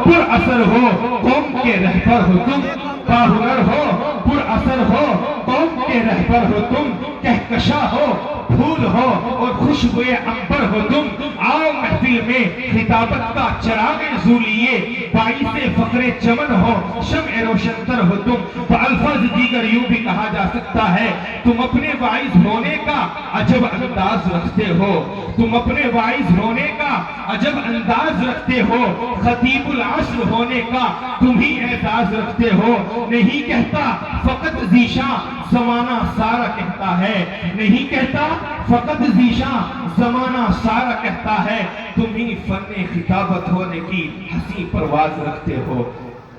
پر اثر ہو قوم کے رہبر ہو تم، باہنر ہو پر اثر ہو قوم کے رہبر ہو تم، کہکشاں ہو پھول ہو اور خوشبوئے عنبر ہو تم، آؤ محفل میں خطابت کا چراغ زو لیے، باعث فخر چمن ہو شمع روشن تر ہو تم۔ بألفاظ دیگر یوں بھی کہا جا سکتا ہے تم اپنے واعظ ہونے کا عجب انداز رکھتے ہو، تم اپنے واعظ ہونے کا عجب انداز رکھتے ہو، خطیب العصر ہونے کا تم ہی اعزاز رکھتے ہو۔ نہیں کہتا فقط ذیشان زمانہ سارا کہتا ہے، نہیں کہتا فقط ذیشان زمانہ سارا کہتا ہے، تم ہی فن خطابت ہونے کی حسین پرواز رکھتے ہو۔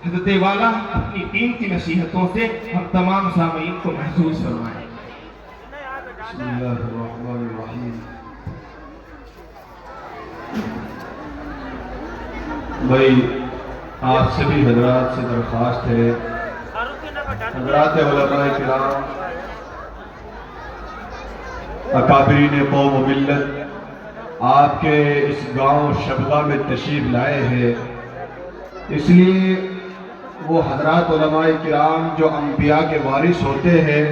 حضرت والا اپنی قیمتی نصیحتوں سے ہم تمام سامعین کو محسوس فرمائیں۔ بسم اللہ الرحمن الرحیم۔ بھائی آپ سبھی حضرات سے درخواست ہے، حضرات علماء کرام، اکابرین قوم و ملت آپ کے اس گاؤں شبغہ میں تشریف لائے ہیں، اس لیے وہ حضرات علماء کرام جو انبیاء کے وارث ہوتے ہیں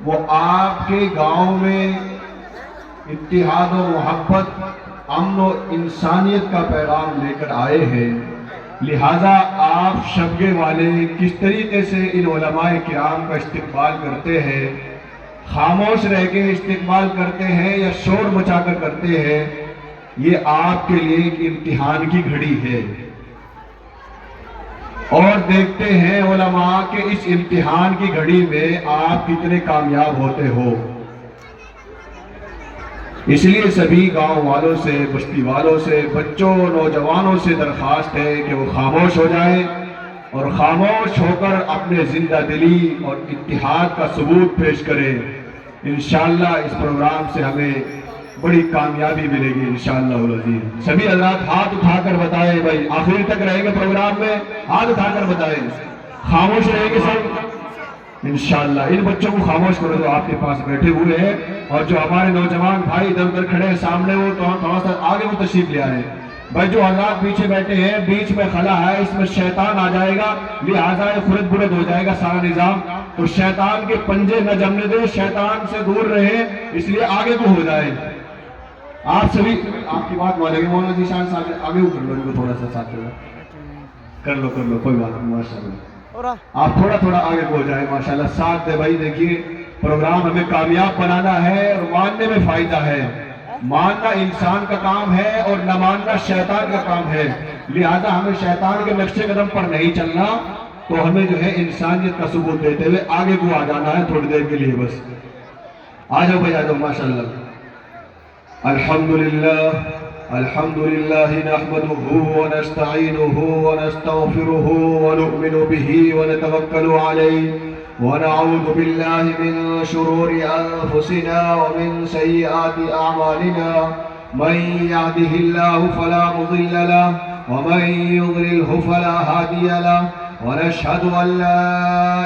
وہ آپ کے گاؤں میں اتحاد و محبت، امن و انسانیت کا پیغام لے کر آئے ہیں، لہٰذا آپ شبگے والے کس طریقے سے ان علماء کرام کا استقبال کرتے ہیں، خاموش رہ کے استقبال کرتے ہیں یا شور مچا کر کرتے ہیں، یہ آپ کے لیے ایک امتحان کی گھڑی ہے، اور دیکھتے ہیں علماء کے اس امتحان کی گھڑی میں آپ کتنے کامیاب ہوتے ہو۔ اس لیے سبھی گاؤں والوں سے، بستی والوں سے، بچوں، نوجوانوں سے درخواست ہے کہ وہ خاموش ہو جائیں اور خاموش ہو کر اپنے زندہ دلی اور اتحاد کا ثبوت پیش کریں۔ انشاءاللہ اس پروگرام سے ہمیں بڑی کامیابی ملے گی انشاءاللہ العزیز۔ سبھی حضرات ہاتھ اٹھا کر بتائیں، بھائی آخر تک رہیں گے پروگرام میں، ہاتھ اٹھا کر بتائیں، خاموش رہیں گے سب انشاءاللہ۔ ان بچوں کو خاموش کرو جو آپ کے پاس بیٹھے ہوئے ہیں، اور جو ہمارے نوجوان بھائی ادھر ادھر کھڑے ہیں سامنے، وہ تھوڑا سا آگے وہ تشریف لے آئے۔ بھائی جو حضرات پیچھے بیٹھے ہیں، بیچ میں خلا ہے، اس میں شیطان آ جائے گا، لہٰذا خرد برد ہو جائے گا سارا نظام، تو شیطان کے پنجے نہ جمنے دیں، شیطان سے دور رہیں، اس لیے آگے کو ہو جائے۔ آپ سبھی آپ کی بات مانیں گے، مولانا ذیشان صاحب آگے کر لو، ان کو تھوڑا سا ساتھ کر لو کوئی بات نہیں، ماشاءاللہ آپ تھوڑا تھوڑا آگے ہو جائیں، ماشاءاللہ ساتھ دے بھائی۔ دیکھیے پروگرام ہمیں کامیاب بنانا ہے اور ماننے میں فائدہ ہے، ماننا انسان کا کام ہے اور نہ ماننا شیطان کا کام ہے، لہذا ہمیں شیطان کے نقش قدم پر نہیں چلنا، تو ہمیں جو ہے انسانیت کا ثبوت دیتے ہوئے آگے کو آ جانا ہے تھوڑی دیر کے لیے بس۔ آ جاؤ بھائی، آ جاؤ ماشاءاللہ۔ الحمد لله نحمده ونستعينه ونستغفره ونؤمن به ونتوكل عليه ونعوذ بالله من شرور أنفسنا ومن سيئات أعمالنا، من يهده الله فلا مضل له ومن يضلله فلا هادي له، ونشهد أن لا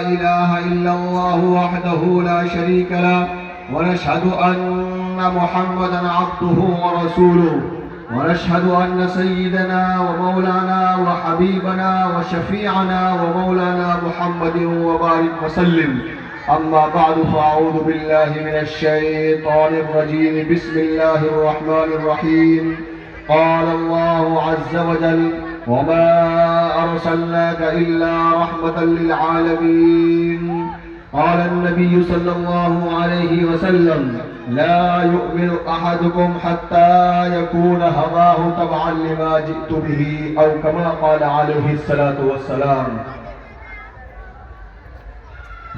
إله إلا الله وحده لا شريك له، ونشهد أن محمدا عبده ورسوله، ونشهد أن سيدنا ومولانا وحبيبنا وشفيعنا ومولانا محمد وبارك وسلم، أما بعد فأعوذ بالله من الشيطان الرجيم، بسم الله الرحمن الرحيم، قال الله عز وجل وما أرسلناك إلا رحمة للعالمين، قال النبي صلى الله عليه وسلم لا يؤمن أحدكم حتى يكون هواه تبعا لما جئت به، أو كما قال عليه الصلاة والسلام۔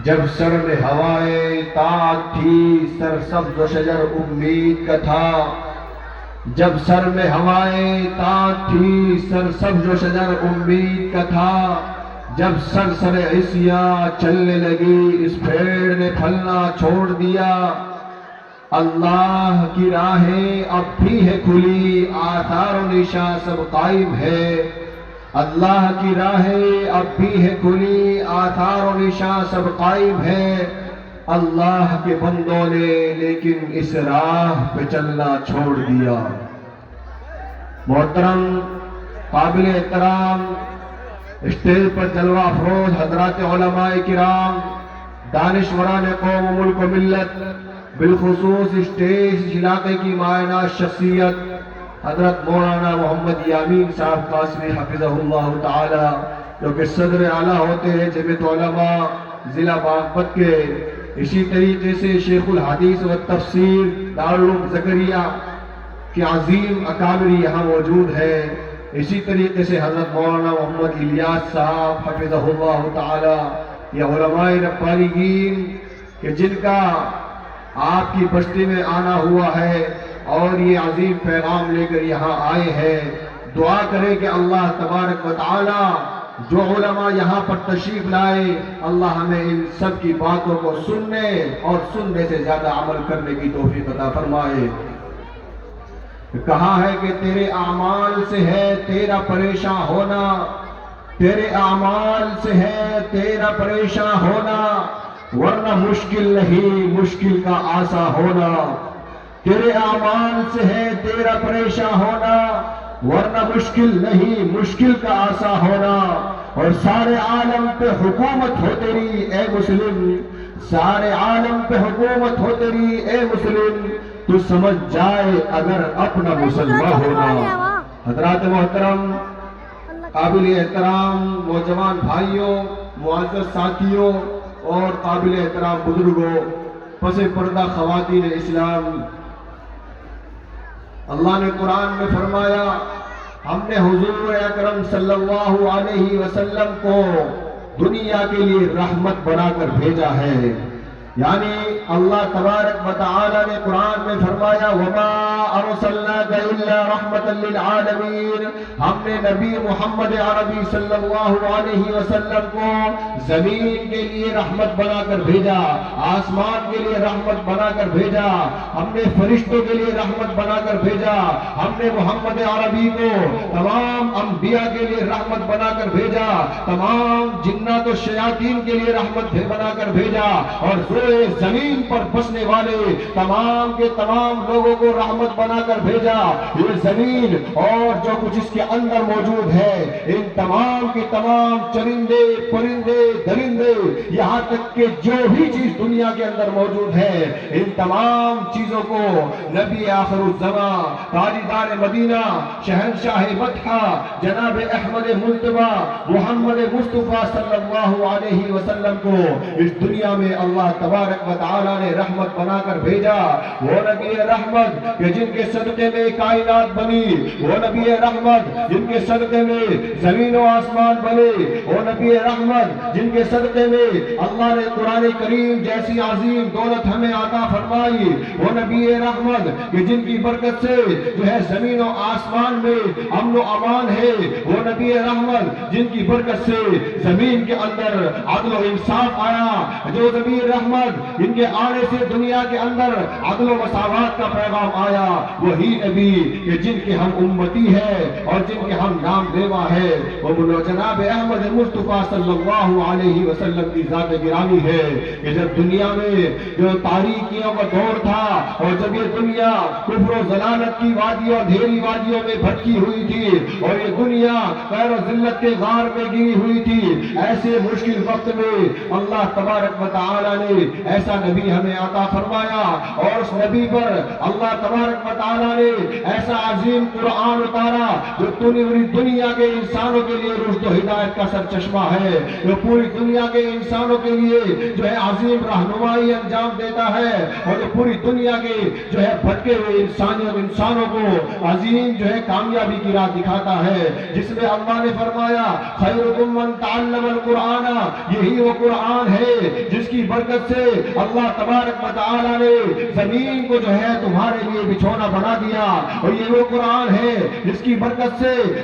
جب سر میں ہوائیں تاج تھی، سرسبز و شجر امید کا تھا، جب سر میں ہوائیں تاج تھی، سرسبز و شجر امید کا تھا، جب سرسر عصیاں چلنے لگی، اس پیڑ نے پھلنا چھوڑ دیا، اللہ کی راہیں اب بھی ہے کھلی، آثار و نشاں سب قائم ہے، اللہ کی راہیں اب بھی ہے کھلی، آثار و نشاں سب قائم ہے، اللہ کے بندوں نے لیکن اس راہ پہ چلنا چھوڑ دیا۔ محترم قابل احترام اسٹیج پر جلوہ افروز حضرات علماء کرام، دانشوران قوم و ملک و ملت، بالخصوص اسٹیج اس علاقے کی مائنہ شخصیت حضرت مولانا محمد یامین صاحب قاسمی حفظہ اللہ تعالی، جو کہ صدر اعلیٰ ہوتے ہیں جمعیت علماء ضلع باغپت کے، اسی طریقے سے شیخ الحدیث و تفسیر دارالعلوم زکریا کے عظیم اکابری یہاں موجود ہیں، اسی طریقے سے حضرت مولانا محمد الیاس صاحب حفظہ اللہ تعالی، یہ علماء ربانیین کہ جن کا آپ کی بستی میں آنا ہوا ہے اور یہ عظیم پیغام لے کر یہاں آئے ہیں۔ دعا کریں کہ اللہ تبارک و تعالی جو علماء یہاں پر تشریف لائے، اللہ ہمیں ان سب کی باتوں کو سننے اور سننے سے زیادہ عمل کرنے کی توفیق عطا فرمائے۔ کہا ہے کہ تیرے اعمال سے ہے تیرا پریشان ہونا، تیرے اعمال سے ہے تیرا پریشان ہونا، ورنہ مشکل نہیں مشکل کا آسان ہونا۔ تیرے اعمال سے ہے تیرا پریشان ہونا، ورنہ مشکل نہیں مشکل کا آسان ہونا۔ اور سارے عالم پہ حکومت ہو تیری اے مسلم، سارے عالم پہ حکومت ہو تیری اے مسلم، تو سمجھ جائے اگر اپنا مسلمان ہونا۔ حضرات محترم، قابل احترام نوجوان بھائیوں، معزز ساتھیوں اور قابل احترام بزرگوں، پس پردہ خواتین اسلام، اللہ نے قرآن میں فرمایا ہم نے حضور اکرم صلی اللہ علیہ وسلم کو دنیا کے لیے رحمت بنا کر بھیجا ہے، یعنی اللہ تبارک و تعالی نے قرآن میں فرمایا وما ارسلناک الا رحمت للعالمین، ہم نے نبی محمد عربی صلی اللہ علیہ وسلم کو زمین کے لیے رحمت بنا کر بھیجا، آسمان کے لیے رحمت بنا کر بھیجا، ہم نے فرشتوں کے لیے رحمت بنا کر بھیجا، ہم نے محمد عربی کو تمام انبیاء کے لیے رحمت بنا کر بھیجا، تمام جنات و شیاطین کے لیے رحمت بنا کر بھیجا، اور زمین پر بسنے والے تمام کے تمام لوگوں کو رحمت بنا کر بھیجا۔ یہ زمین اور جو کچھ اس کے اندر موجود ہے، ان تمام کے تمام چرندے پرندے درندے، یہاں تک کہ جو بھی چیز دنیا کے اندر موجود ہے، ان تمام چیزوں کو نبی آخر الزمان، تاجدار مدینہ، شہنشاہ مدحہ، جناب احمد مجتبی محمد مصطفیٰ صلی اللہ علیہ وسلم کو اس دنیا میں اللہ تبارک و تعالی نے رحمت بنا کر بھیجا۔ وہ نبی رحمت کہ جن کے صدقے میں کائنات بنی، وہ نبی رحمت جن کے صدقے میں زمین و آسمان بنے، وہ نبی رحمت جن کے صدقے میں اللہ نے قرآن کریم جیسی عظیم دولت ہمیں عطا فرمائی، وہ نبی رحمت کہ جن کی برکت سے جو ہے زمین و آسمان میں امن و امان ہے، وہ نبی رحمت جن کی برکت سے زمین کے اندر عدل و انصاف آیا، جو نبی رحمت ان کے آنے سے دنیا کے اندر عدل و مساوات کا پیغام آیا، وہی نبی کہ جن کے ہم امتی ہے اور جن کے ہم نام لیوا ہے، وہ جناب احمد مصطفیٰ صلی اللہ علیہ وسلم کی ذات گرامی ہے کہ جب دنیا میں جو تاریکیوں کا دور تھا اور جب یہ دنیا کفر و ضلالت کی وادیوں اندھیری وادیوں میں بھٹکی ہوئی تھی اور یہ دنیا خیر و ذلت کے غار میں گری ہوئی تھی، ایسے مشکل وقت میں اللہ تبارک و تعالی نے ایسا نبی ہمیں عطا فرمایا، اور اس نبی پر اللہ تبارک و تعالی نے ایسا عظیم قرآن اتارا جو پوری دنیا کے انسانوں کے لیے رشد و ہدایت کا سر چشمہ ہے، جو پوری دنیا کے انسانوں کے لیے جو ہے عظیم رہنمائی انجام دیتا ہے، اور جو پوری دنیا کے جو ہے بھٹکے ہوئے انسانوں کو عظیم جو ہے کامیابی کی راہ دکھاتا ہے، جس میں اللہ نے فرمایا خیرکم من تعلم القرآن، یہی وہ قرآن ہے جس کی برکت سے اللہ تبارک و تعالی نے زمین کو جو ہے تمہارے لیے بچھونا بنا دیا، اور یہ وہ قرآن ہے جس کی برکت سے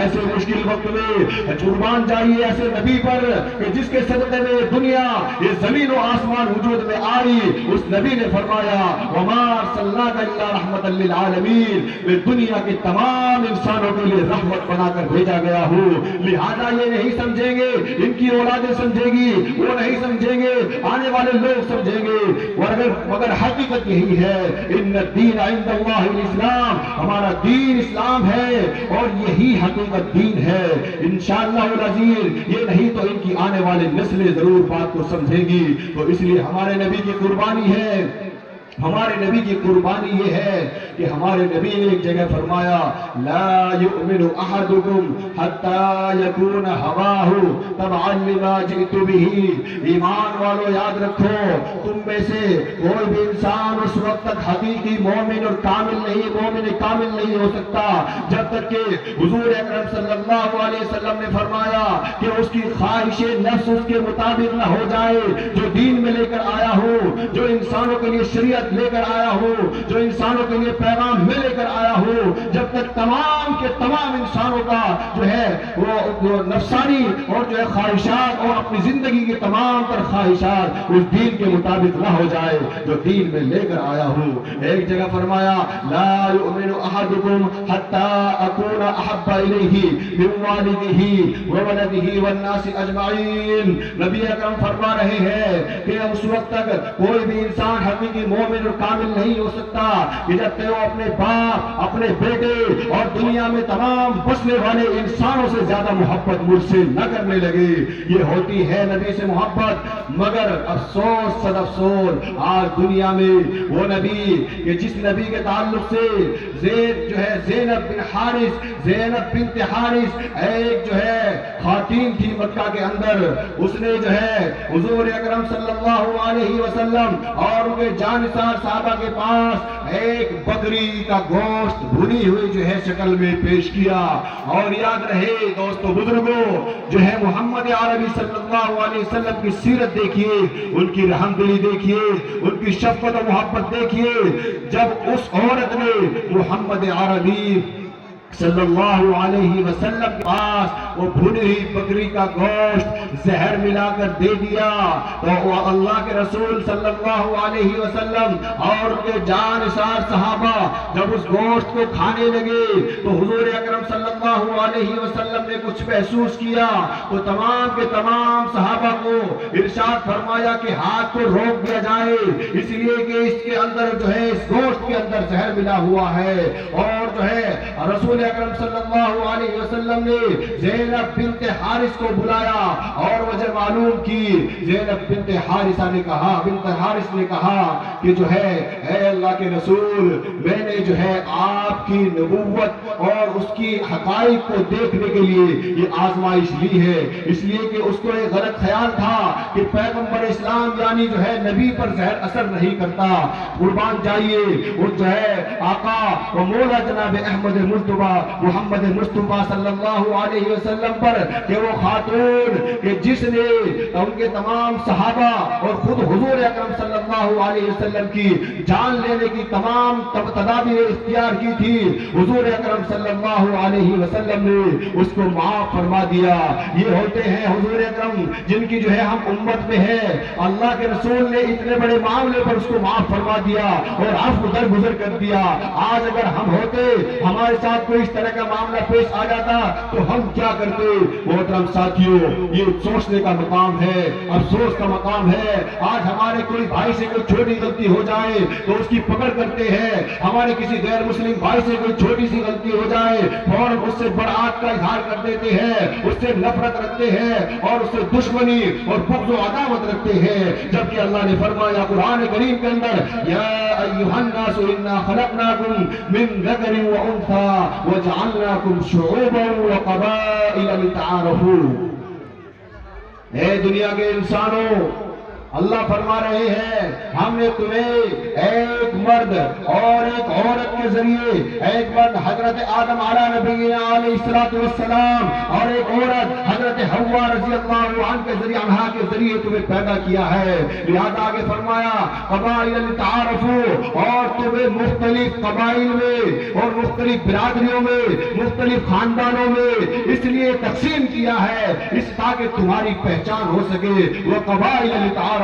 ایسے مشکل وقت میں قربان جائیے ایسے نبی پر کہ جس کے صدقے میں دنیا یہ زمین و آسمان وجود میں آئی. اس نبی نے فرمایا وما ارسلناک الا رحمۃ للعالمین، میں دنیا کے تمام انسانوں کے لیے رحمت بنا کر بھیجا گیا ہوں. لہذا یہ نہیں سمجھیں گے ان کی اولادیں سمجھیں گی، وہ نہیں سمجھیں گے، آنے والے لوگ سمجھیں گے. مگر حقیقت یہی ہے ان الدین عند اللہ الاسلام، ہمارا دین اسلام ہے اور یہی حقیقت دین ہے انشاءاللہ العزیز. یہ نہیں تو ان کی آنے والی نسلیں ضرور بات کو سمجھیں گی. تو اس لیے ہمارے نبی کی قربانی ہے، ہمارے نبی کی قربانی یہ ہے کہ ہمارے نبی نے ایک جگہ فرمایا لا یؤمن احدکم حتی یکون ہواہ تبعا لما جئت بہ. ایمان والو یاد رکھو تم میں سے کوئی بھی انسان اس وقت تک حقیقی مومن اور مومن کامل نہیں ہو سکتا جب تک کہ حضور اکرم صلی اللہ علیہ وسلم نے فرمایا کہ اس کی خواہش نفس اس کے مطابق نہ ہو جائے. جو دین میں لے کر آیا ہو، جو انسانوں کے لیے شریعت لے کر آیا ہو، جو انسانوں کے لیے پیغام میں لے کر آیا ہو، جب تک تمام کے تمام انسانوں کا جو ہے وہ نفسانی اور جو ہے خواہشات اور اپنی زندگی کی تمام تر خواہشات اس دین کے مطابق نہ ہو جائے جو دین میں لے کر آیا ہو. ایک جگہ فرمایا لا یؤمن احدکم حتی اکون احب الیہ من والدہ وولدہ والناس اجمعین. نبی اکرم فرما رہے ہیں کہ اس وقت تک کوئی بھی انسان حقیقی مومن اور کامل نہیں ہو سکتا کہ جب تک وہ اپنے باپ، اپنے بیٹے اور دنیا میں تمام بسنے والے انسانوں سے زیادہ محبت مجھ سے نہ کرنے لگے. یہ ہوتی ہے نبی سے محبت. مگر افسوس صد افسوس آج دنیا میں وہ نبی کہ جس نبی کے تعلق سے زینب بنت حارث ایک جو ہے خواتین تھی مکہ کے اندر، اس نے جو ہے حضور اکرم صلی اللہ علیہ وسلم اور ان کے جانثار صحابہ کے پاس ایک بکری کا گوشت بھنی ہوئی جو ہے شکل میں پیش کیا. اور یاد رہے دوستو بزرگوں جو ہے محمد عربی صلی اللہ علیہ وسلم کی سیرت دیکھیے، ان کی رحم دلی دیکھیے، ان کی شفقت و محبت دیکھیے. جب اس عورت نے محمد عربی صلی اللہ علیہ وسلم کے پاس وہ بھنی ہوئی بکری کا گوشت زہر ملا کر دے دیا تو وہ اللہ کے رسول صلی اللہ علیہ وسلم اور ان کے جانثار صحابہ جب اس گوشت کو کھانے لگے تو حضور اکرم صلی اللہ علیہ وسلم نے کچھ محسوس کیا تو تمام کے تمام صحابہ کو ارشاد فرمایا کہ ہاتھ کو روک دیا جائے، اس لیے کہ اس کے اندر جو ہے اس گوشت کے اندر زہر ملا ہوا ہے. اور جو ہے رسول اکرم صلی اللہ علیہ وسلم نے زینب بنت حارث کو بلایا اور وجہ معلوم کی. زینب بنت حارث نے کہا کہ جو ہے اے اللہ کے رسول میں نے جو ہے آپ کی نبوت اور اس کی حقائق کو دیکھنے کے لیے یہ آزمائش لی ہے، اس لیے کہ اس کو ایک غلط خیال تھا کہ پیغمبر اسلام یعنی جو ہے نبی پر زہر اثر نہیں کرتا. قربان جائیے اس جو ہے آقا و مولا جناب احمد مصطفیٰ محمد مصطفیٰ صلی اللہ علیہ وسلم پر کہ وہ خاتون کہ جس نے ان کے تمام صحابہ اور خود حضور اکرم صلی اللہ علیہ وسلم کی جان لینے کی تمام تدابیر اختیار کی تھی، حضور اکرم صلی اللہ علیہ وسلم نے اس کو معاف فرما دیا. یہ ہوتے ہیں حضور اکرم جن کی جو ہے ہم امت میں ہے، اللہ کے رسول نے اتنے بڑے معاملے پر اس کو معاف فرما دیا اور عفو درگزر کر دیا. آج اگر ہم ہوتے ہمارے ساتھ کوئی اس طرح کا معاملہ پیش آ جاتا تو ہم کیا کرتے؟ محترم ساتھیوں یہ سوچنے کا مقام ہے، افسوس کا مقام ہے. آج ہمارے کوئی بھائی سے کوئی چھوٹی غلطی ہو جائے تو اس کی پکڑ کرتے ہیں، ہمارے کسی غیر مسلم بھائی سے کوئی چھوٹی سی غلطی ہو جائے فوراً اس سے برات کا اظہار کر دیتے ہیں، اس سے نفرت رکھتے ہیں اور اس سے دشمنی اور بغض و عداوت رکھتے ہیں. جبکہ اللہ نے فرمایا قرآن کریم کے اندر یا ایھا الناس انا خلقناکم من ذکر و انثی وجعلناکم شعوبا وقبائل لتعارفوا. اے دنیا کے انسانوں اللہ فرما رہے ہیں ہم نے تمہیں ایک مرد اور ایک عورت کے ذریعے، ایک مرد حضرت آدم علیہ نبی علیہ الصلوۃ والسلام اور ایک عورت حضرت حوا رضی اللہ عنہ کے ذریعے انہا کے ذریعے تمہیں پیدا کیا ہے۔ لہذا آگے فرمایا قبائل لتعارفوا، اور تمہیں مختلف قبائل میں اور مختلف برادریوں میں، مختلف خاندانوں میں اس لیے تقسیم کیا ہے اس تاکہ تمہاری پہچان ہو سکے، وہ قبائل لتعارفوا،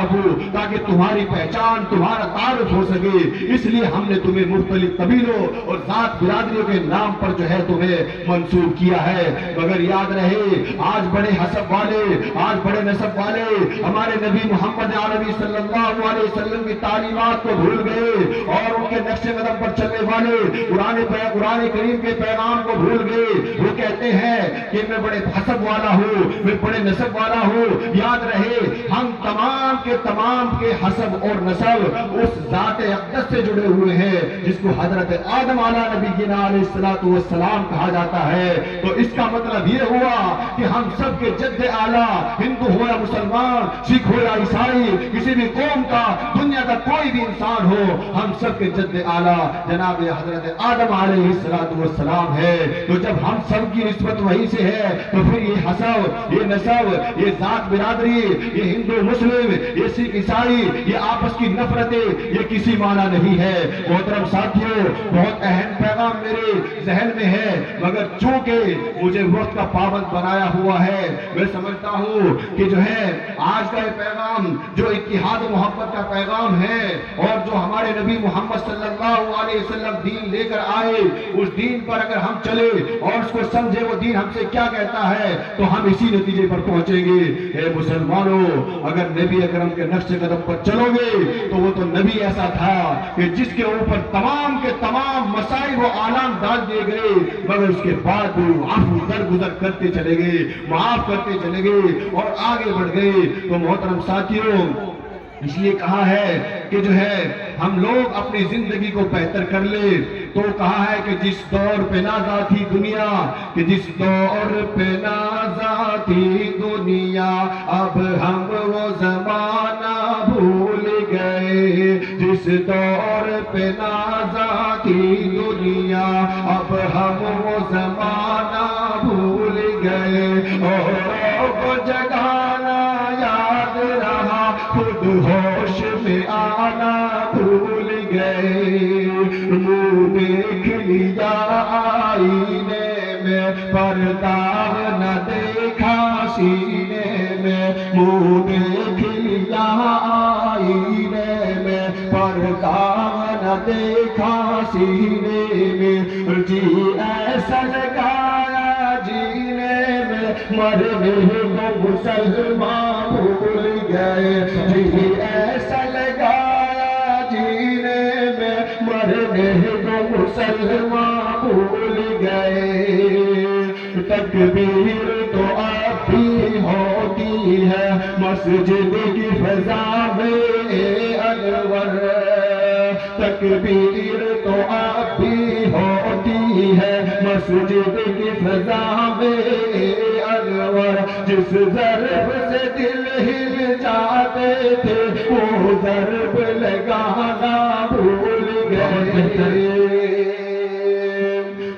تاکہ تمہاری پہچان، تمہارا تعارف ہو سکے، اس لیے ہم نے تمہیں مختلف قبیلوں اور ذات برادریوں کے نام پر جو ہے تمہیں منسوب کیا ہے۔ مگر یاد رہے آج بڑے حسب والے، آج بڑے نسب والے ہمارے نبی محمد عربی صلی اللہ علیہ وسلم کی تعلیمات کو بھول گئے اور ان کے نقش قدم پر چلنے والے قرآن کریم کے پیغام کو بھول گئے۔ وہ کہتے ہیں کہ میں بڑے حسب والا ہوں، میں بڑے نسب والا ہوں۔ یاد رہے ہم تمام کے حسب اور نسب اس ذات اقدس سے جڑے ہوئے ہیں جس کو حضرت آدم علیہ نبی علیہ الصلوۃ والسلام کہا جاتا ہے۔ تو اس کا مطلب یہ ہوا کہ ہم سب کے جد اعلیٰ، ہندو ہو یا مسلمان، سکھ ہو یا عیسائی، کسی بھی قوم کا، دنیا کا کوئی بھی انسان ہو، ہم سب کے جد اعلیٰ جناب حضرت آدم علیہ الصلوۃ والسلام ہے۔ تو جب ہم سب کی نسبت وہی سے ہے تو پھر یہ حسب، یہ نسب، یہ ذات برادری، یہ ہندو مسلم، یہ سکھ عیسائی، یہ آپس کی نفرتیں، یہ کسی معنی نہیں ہے۔ محترم ساتھیوں، بہت اہم پیغام میرے ذہن میں ہے، مگر چونکہ مجھے وقت کا پابند بنایا ہوا ہے، میں سمجھتا ہوں کہ جو ہے آج کا یہ پیغام جو اتحاد و محبت کا پیغام ہے اور جو ہمارے نبی محمد صلی اللہ علیہ وسلم دین لے کر آئے، اس دین پر اگر ہم چلے اور اس کو سمجھے وہ دین ہم سے کیا کہتا ہے تو ہم اسی نتیجے پر پہنچیں گے۔ اے مسلمانوں، اگر نبی اکرم کے نقش قدم پر چلو گے تو وہ تو نبی ایسا تھا کہ جس کے اوپر تمام کے تمام مسائل و آلام ڈال دیے گئے، مگر اس کے بعد وہ عفو درگزر کرتے چلے گئے، معاف کرتے چلے گئے اور آگے بڑھ گئے۔ تو محترم ساتھیوں، اس لیے کہا ہے کہ جو ہے ہم لوگ اپنی زندگی کو بہتر کر لے، تو کہا ہے کہ جس دور پہ نازا تھی دنیا، کہ جس دور پہ نازا تھی دنیا، اب ہم وہ زمانہ بھول گئے۔ جس دور پہ نازا تھی دنیا، اب ہم وہ زمانہ بھول گئے۔ اوروں کو جگانا یاد رہا، خود ہوش میں آنا بھول گئے۔ منہ دیکھ لیا آئینے میں، پر داغ نہ دیکھا سینے میں۔ منہ دیکھ لیا آئینے میں، پر داغ نہ دیکھا سینے میں۔ جی ایسا لگایا جینے میں، مرنے کو مسلمان بھول گئے۔ جی ایسا لگایا جینے میں، مرنے کو مسلمان بھول گئے۔ تکبیر تو اب بھی ہوتی ہے مسجد کی فضا میں انور، تکبیر تو اب بھی ہوتی ہے مسجد کی فضا میں انور۔ جس ضرب سے دل ہل جاتے تھے وہ ضرب لگانا بھول گئے۔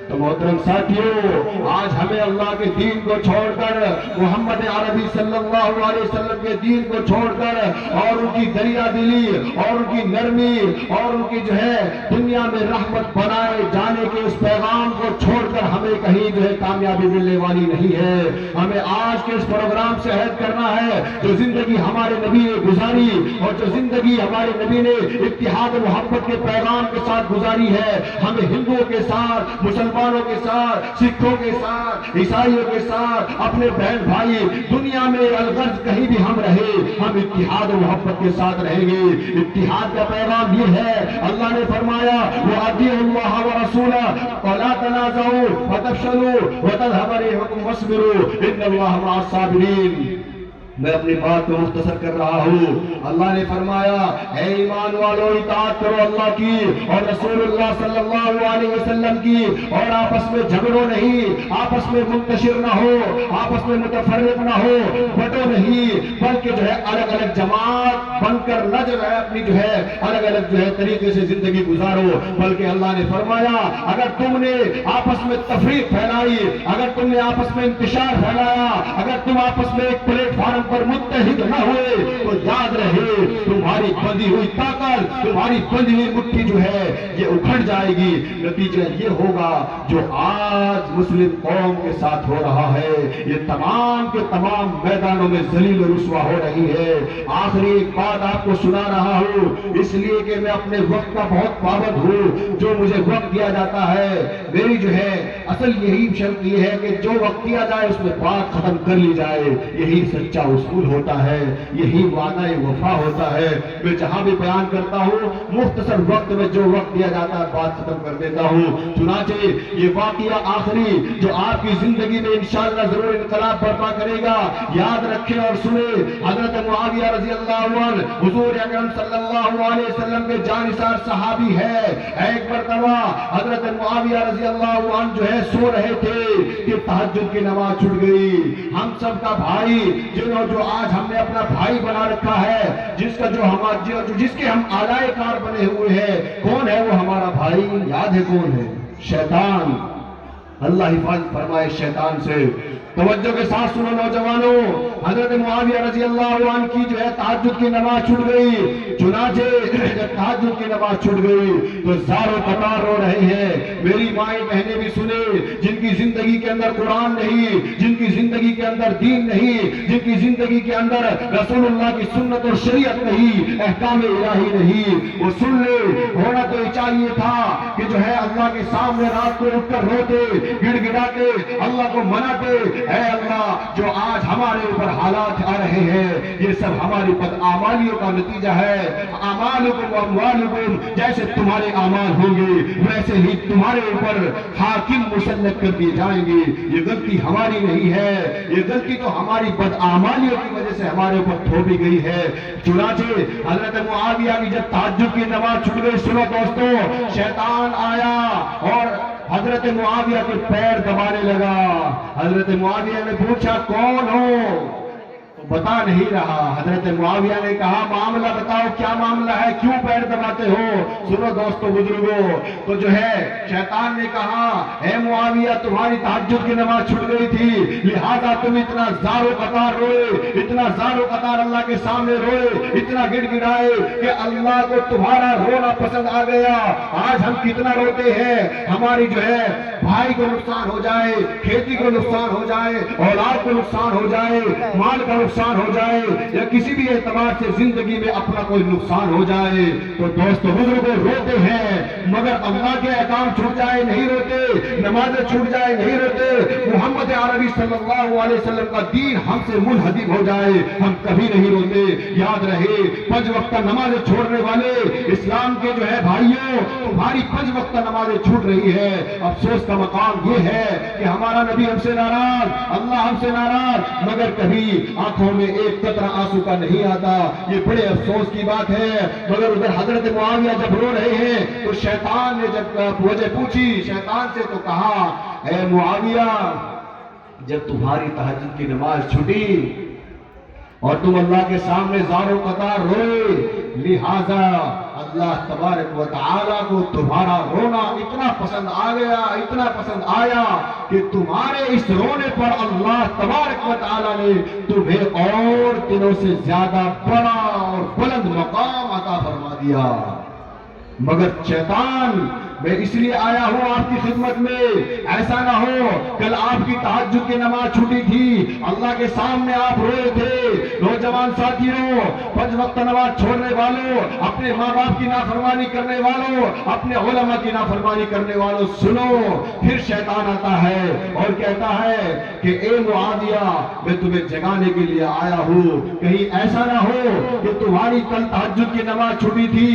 تو محترم ساتھیوں، آج ہمیں اللہ کے دین کو چھوڑ کر، محمد عربی صلی اللہ علیہ وسلم کے دین کو چھوڑ کر اور ان کی دریا دلی اور ان کی نرمی اور ان کی جو ہے دنیا میں رحمت بنائے جانے کے اس پیغام کو چھوڑ کر ہمیں کہیں جو ہے کامیابی ملنے والی نہیں ہے۔ ہمیں آج کے اس پروگرام سے عہد کرنا ہے، جو زندگی ہمارے نبی نے گزاری اور جو زندگی ہمارے نبی نے اتحاد و محبت کے پیغام کے ساتھ گزاری ہے، ہمیں ہندوؤں کے ساتھ، مسلمانوں کے ساتھ، سکھوں کے ساتھ، عیسائیوں کے ساتھ، اپنے بہن بھائی دنیا میں الغرض کہیں بھی ہم رہے، ہم اتحاد و محبت کے ساتھ رہیں گے۔ اتحاد کا پیغام یہ ہے، اللہ نے فرمایا وَأَطِيعُوا اللَّهَ وَرَسُولَهُ وَلَا تَنَازَعُوا فَتَفْشَلُوا وَتَذْهَبَ رِيحُكُمْ وَاصْبِرُوا إِنَّ اللَّهَ مَعَ الصَّابِرِينَ۔ میں اپنی بات کو مختصر کر رہا ہوں۔ اللہ نے فرمایا اے ایمان والو اطاعت کرو اللہ کی اور رسول اللہ صلی اللہ علیہ وسلم کی، اور آپس میں جھگڑو نہیں، آپس میں منتشر نہ ہو، آپس میں متفرق نہ ہو، بٹو نہیں، بلکہ جو ہے الگ الگ جماعت بن کر نہ جو ہے اپنی جو ہے الگ الگ جو ہے طریقے سے زندگی گزارو۔ بلکہ اللہ نے فرمایا اگر تم نے آپس میں تفریق پھیلائی، اگر تم نے آپس میں انتشار پھیلایا، اگر تم آپس میں ایک پلیٹ فارم پر متحد نہ ہوئے تو یاد رہے تمہاری بندھی ہوئی طاقت، تمہاری بندھی ہوئی مٹھی جو ہے یہ اکھڑ جائے گی۔ نتیجہ یہ ہوگا جو آج مسلم قوم کے ساتھ ہو رہا ہے، یہ تمام کے تمام میدانوں میں ذلیل و رسوا ہو رہی ہے۔ آخری ایک بات آپ کو سنا رہا ہوں، اس لیے کہ میں اپنے وقت کا بہت پابند ہوں۔ جو مجھے وقت دیا جاتا ہے، میری جو ہے اصل یہی شرط یہ ہے کہ جو وقت دیا جائے اس میں بات ختم کر لی جائے، یہی سچا اصول ہوتا ہے، یہی وعدہ وفا ہوتا ہے۔ میں جہاں بھی بیان کرتا ہوں مختصر وقت میں جو وقت دیا جاتا ہے بات ختم کر دیتا ہوں۔ چنانچہ یہ واقعہ آخری جو آپ کی زندگی میں انشاءاللہ ضرور انقلاب برپا کرے گا، یاد رکھیں اور سنیں۔ حضرت معاویہ رضی اللہ عنہ حضور اکرم صلی اللہ علیہ وسلم کے جانثار صحابی ہے۔ ایک مرتبہ حضرت معاویہ رضی اللہ عنہ جو ہے سو رہے تھے کہ تہجد کی نماز چھوٹ گئی۔ ہم سب کا بھائی جو آج ہم نے اپنا بھائی بنا رکھا ہے، جس کے ہم آلائے کار بنے ہوئے ہیں، کون ہے وہ ہمارا بھائی؟ یاد ہے کون ہے؟ شیطان۔ اللہ حفاظت فرمائے شیطان سے۔ توجہ کے ساتھ سنو نوجوانوں، حضرت معاویہ رضی اللہ عنہ کی جو ہے تہجد کی نماز چھوٹ گئی۔ چنانچہ جب تہجد کی نماز چھوٹ گئی تو زاروں قطار رو رہے ہیں۔ میری مائیں بہنیں بھی سنیں، جن کی زندگی کے اندر قرآن نہیں، جن کی زندگی کے اندر دین نہیں، جن کی زندگی کے اندر رسول اللہ کی سنت اور شریعت نہیں، احکام الہی نہیں، وہ سن لے۔ ہونا تو یہ چاہیے تھا کہ جو ہے اللہ کے سامنے رات کو اٹھ کر روتے، گڑ گڑاتے، اللہ کو مناتے، اے اللہ جو آج ہمارے اوپر حالات آ رہے ہیں یہ سب ہماری بدعمالیوں کا نتیجہ ہے۔ اعمالکم و اموالکم، جیسے تمہارے اعمال ہوں گے ویسے ہی تمہارے اوپر حاکم مسلط کر دیے جائیں گے۔ یہ غلطی ہماری نہیں ہے، یہ غلطی تو ہماری بدعمالیوں کی وجہ سے ہمارے اوپر تھوپی گئی ہے۔ چنانچہ حضرت معاویہ کی جب تہجد کی نماز چھوٹ گئی، سنو دوستو، شیطان آیا اور حضرت معاویہ کے پیر دبانے لگا۔ حضرت معاویہ نے پوچھا کون ہو؟ بتا نہیں رہا۔ حضرت معاویہ نے کہا معاملہ بتاؤ، کیا معاملہ ہے، کیوں پیر دباتے ہو؟ سنو دوستو بزرگوں، تو جو ہے شیطان نے کہا اے معاویہ تمہاری تہجد کی نماز چھوٹ گئی تھی، لہذا تم اتنا زار و قطار روئے، اتنا زار و قطار اللہ کے سامنے روئے، اتنا گڑ گڑائے کہ اللہ کو تمہارا رونا پسند آ گیا۔ آج ہم کتنا روتے ہیں، ہماری جو ہے بھائی کو نقصان ہو جائے، کھیتی کو نقصان ہو جائے، اولاد کو نقصان ہو جائے، مال کا نقصان ہو جائے، یا کسی بھی اعتبار سے زندگی میں اپنا کوئی نقصان ہو جائے تو دوستو بزرگوں روتے ہیں، مگر اللہ کے احکام چھوٹ جائے نہیں روتے، نمازیں چھوٹ جائے نہیں روتے، محمد عربی صلی اللہ علیہ وسلم کا دین ہم سے منہدم ہو جائے ہم کبھی نہیں روتے۔ یاد رہے 5 وقت نمازیں چھوڑنے والے اسلام کے جو ہے بھائیوں، تمہاری 5 وقت نمازیں چھوٹ رہی ہے۔ افسوس کا مقام یہ ہے کہ ہمارا نبی ہم سے ناراض، اللہ ہم سے ناراض، مگر کبھی آنکھوں میں ایک قطرہ آنسو کا نہیں آتا۔ یہ بڑے افسوس کی بات ہے۔ مگر ادھر حضرت معاویہ جب رو رہے ہیں تو شیطان نے جب وجہ پوچھی شیطان سے تو کہا اے معاویہ جب تمہاری تہجد کی نماز چھوٹی اور تم اللہ کے سامنے زار و قطار روئے، لہذا اللہ تبارک و تعالیٰ کو تمہارا رونا اتنا پسند آ گیا، اتنا پسند آیا کہ تمہارے اس رونے پر اللہ تبارک و تعالیٰ نے تمہیں اور دنوں سے زیادہ بڑا اور بلند مقام عطا فرما دیا۔ مگر شیطان میں اس لیے آیا ہوں آپ کی خدمت میں، ایسا نہ ہو کل آپ کی تہجد کی نماز چھوٹی تھی، اللہ کے سامنے آپ روئے تھے۔ نوجوان ساتھیوں، 5 وقت نماز چھوڑنے والوں، اپنے ماں باپ کی نافرمانی کرنے والوں، اپنے علماء کی نافرمانی کرنے والوں، سنو پھر شیطان آتا ہے اور کہتا ہے کہ اے معاویہ میں تمہیں جگانے کے لیے آیا ہوں، کہیں ایسا نہ ہو کہ تمہاری کل تہجد کی نماز چھوٹی تھی،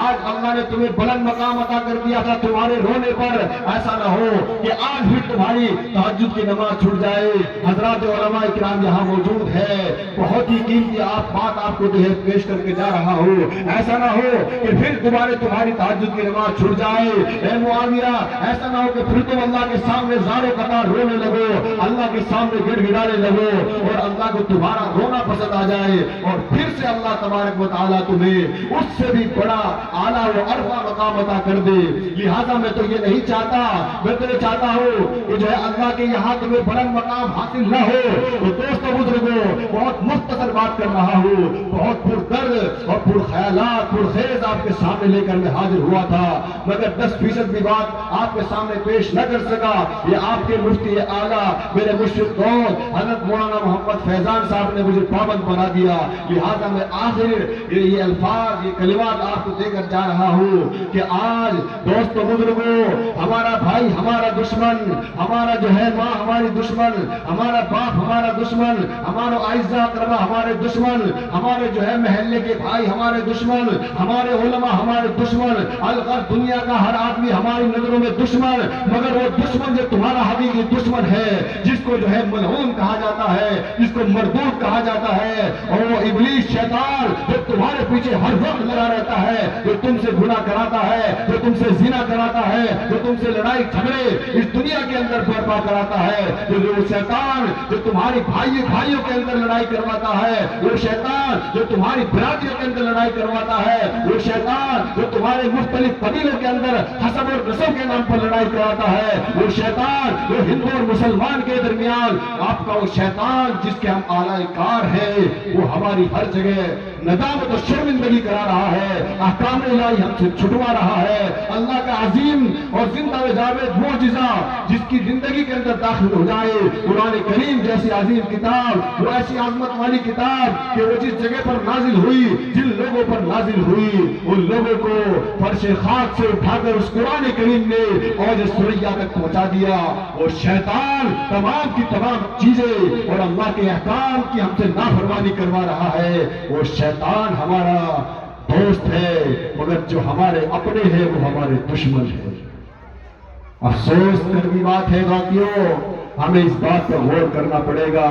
آج اللہ نے تمہیں بلند مقام عطا کر دیا لہٰذا تمہارے رونے پر ایسا نہ ہو کہ آج بھی تمہاری تہجد کی نماز چھوٹ جائے۔ حضرات علماء کرام یہاں موجود ہے، بہت ہی قیمتی بات آپ کو جو ہے پیش کر کے جا رہا ہوں۔ ایسا نہ ہو کہ پھر دوبارہ تمہاری تہجد کی نماز چھوٹ جائے۔ اے معاویہ، ایسا نہ ہو کہ پھر تم اللہ کے سامنے زاروں قطار رونے لگو، اللہ کے سامنے گڑ گڑانے لگو اور اللہ کو تمہارا رونا پسند آ جائے اور پھر سے اللہ تبارک و تعالیٰ تمہیں اس سے بھی بڑا اعلیٰ و عرفہ مقام عطا کر دے۔ لہٰذا میں تو یہ نہیں چاہتا، میں تو یہ چاہتا ہوں کہ جو ہے اللہ کے یہاں تمہیں بلند مقام حاصل نہ ہو۔ تو دوستو بزرگوں، بہت مختصر بات کر رہا ہوں، بہت پر درد اور پر خیالات پر خیز آپ کے سامنے لے کر میں حاضر ہوا تھا، مگر 10% بھی بات آپ کے سامنے پیش نہ کر سکا۔ یہ آپ کے مفتی اعلیٰ میرے مشرق دوست حضرت مولانا محمد فیضان صاحب نے مجھے پابند بنا دیا، لہٰذا میں آخر یہ الفاظ، یہ کلمات آپ کو دے کر جا رہا ہوں کہ آج دوستو بزرگوں، ہمارا بھائی ہمارا دشمن، ہمارا جو ہے ماں ہماری دشمن، ہمارا باپ ہمارا دشمن، ہمارا اعزاء اکرما ہمارے دشمن، ہمارے جو ہے محلے کے بھائی ہمارے دشمن، ہمارے علماء ہمارے دشمن، الغرض دنیا کا ہر آدمی ہماری نظروں میں دشمن، مگر وہ دشمن جو تمہارا حقیقی دشمن ہے، جس کو جو ہے ملعون کہا جاتا ہے، جس کو مردود کہا جاتا ہے، اور وہ ابلیس شیطان جو تمہارے پیچھے ہر وقت لگا رہتا ہے، جو تم سے گناہ کراتا ہے، جو تم سے زنا کراتا ہے، جو تم سے لڑائی جھگڑے اس دنیا کے اندر برپا کراتا ہے، جو شیطان جو تمہاری بھائیوں کے اندر لڑائی کرواتا ہے، وہ شیطان جو تمہاری برادریوں کے اندر لڑائی کرواتا ہے، وہ شیطان جو تمہارے مختلف قبیلوں کے اندر حسب اور نسب کے نام پر لڑائی کراتا ہے، وہ شیطان جو ہندو اور مسلمان کے درمیان آپ کا وہ شیطان جس کے ہم اعلی کار ہیں، وہ ہماری ہر جگہ ندامت اور شرمندگی کرا رہا ہے، احکام الہی ہم سے چھٹوا رہا ہے۔ اللہ کا عظیم اور زندہ و جاوید معجزہ جس کی زندگی کے اندر داخل ہو جائے، قرآن کریم جیسی عظیم کتاب، وہ ایسی عظمت والی کتاب کہ وہ جس جگہ پر نازل ہوئی، جن لوگوں پر نازل ہوئی، ان لوگوں کو فرش خاک سے اٹھا کر اس قرآن کریم نے اوج ثریا تک پہنچا دیا۔ اور شیطان تمام کی تمام چیزیں اور اللہ کے احکام کی ہم سے نافرمانی کروا رہا ہے، وہ شیطان ہمارا دوست ہے، مگر جو ہمارے اپنے ہیں وہ ہمارے دشمن ہیں۔ افسوس کرنی بات ہے ساتھیوں، ہمیں اس بات پر غور کرنا پڑے گا۔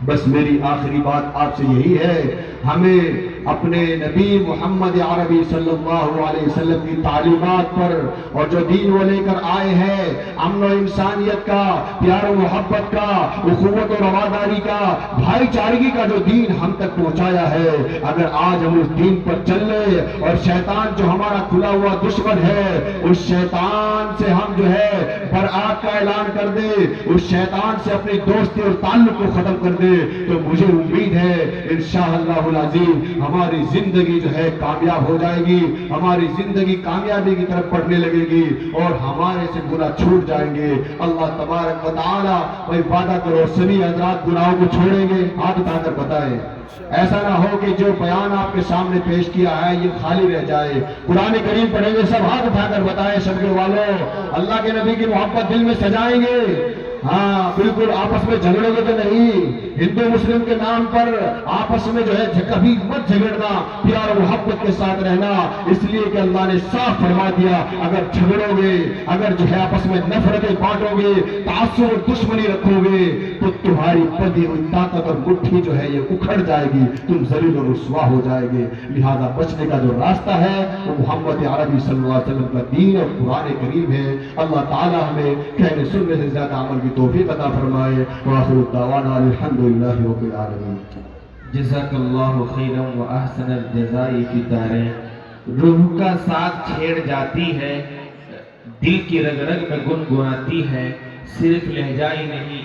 بس میری آخری بات آپ سے یہی ہے، ہمیں اپنے نبی محمد عربی صلی اللہ علیہ وسلم کی تعلیمات پر اور جو دین وہ لے کر آئے ہیں، امن و انسانیت کا، پیار و محبت کا، اخوت و رواداری کا، بھائی چارگی کا جو دین ہم تک پہنچایا ہے، اگر آج ہم اس دین پر چل لیں اور شیطان جو ہمارا کھلا ہوا دشمن ہے، اس شیطان سے ہم جو ہے برآت کا اعلان کر دیں، اس شیطان سے اپنی دوستی اور تعلق کو ختم کر دیں، تو مجھے امید ہے انشاءاللہ العظیم ہماری زندگی جو ہے کامیاب ہو جائے گی، ہماری زندگی کامیابی کی طرف بڑھنے لگے گی اور ہمارے سے گناہ چھوٹ جائیں گے۔ اللہ تبارک و تعالیٰ بھائی وعدہ کرو سبھی حضرات گناہوں کو چھوڑیں گے، ہاتھ اٹھا کر بتائیں۔ ایسا نہ ہو کہ جو بیان آپ کے سامنے پیش کیا ہے یہ خالی رہ جائے۔ قرآن کریم پڑھیں گے، سب ہاتھ اٹھا کر بتائیں شبیر والوں، اللہ کے نبی کی محبت دل میں سجائیں گے۔ ہاں بالکل، آپس میں جھگڑے گے تو نہیں، ہندو مسلم کے نام پر آپس میں جو ہے کبھی مت جھگڑنا، پیار و محبت کے ساتھ رہنا، اس لیے کہ اللہ نے صاف فرما دیا اگر جھگڑو گے، اگر جو ہے آپس میں نفرتیں بانٹو گے، تعصب اور دشمنی رکھو گے تو تمہاری بندھی ہوئی طاقت اور مٹھی جو ہے یہ اکھڑ جائے گی، تم ذلیل و رسوا ہو جائے گے۔ لہذا بچنے کا جو راستہ ہے وہ محمد عربی صلی اللہ علیہ وسلم کا دین اور قرآن کریم ہے۔ اللہ تعالی ہمیں کہنے سننے سے زیادہ عمل کی توفیق عطا فرمائے۔ وآخر الدعوانا الحمدللہ رب العالمین۔ جزاک اللہ خیرا و احسن الجزاء فی الدارین۔ روح کا ساتھ چھیڑ جاتی ہے، دل کی رگ رگ میں گنگناتی ہے، صرف لہجہ ہی نہیں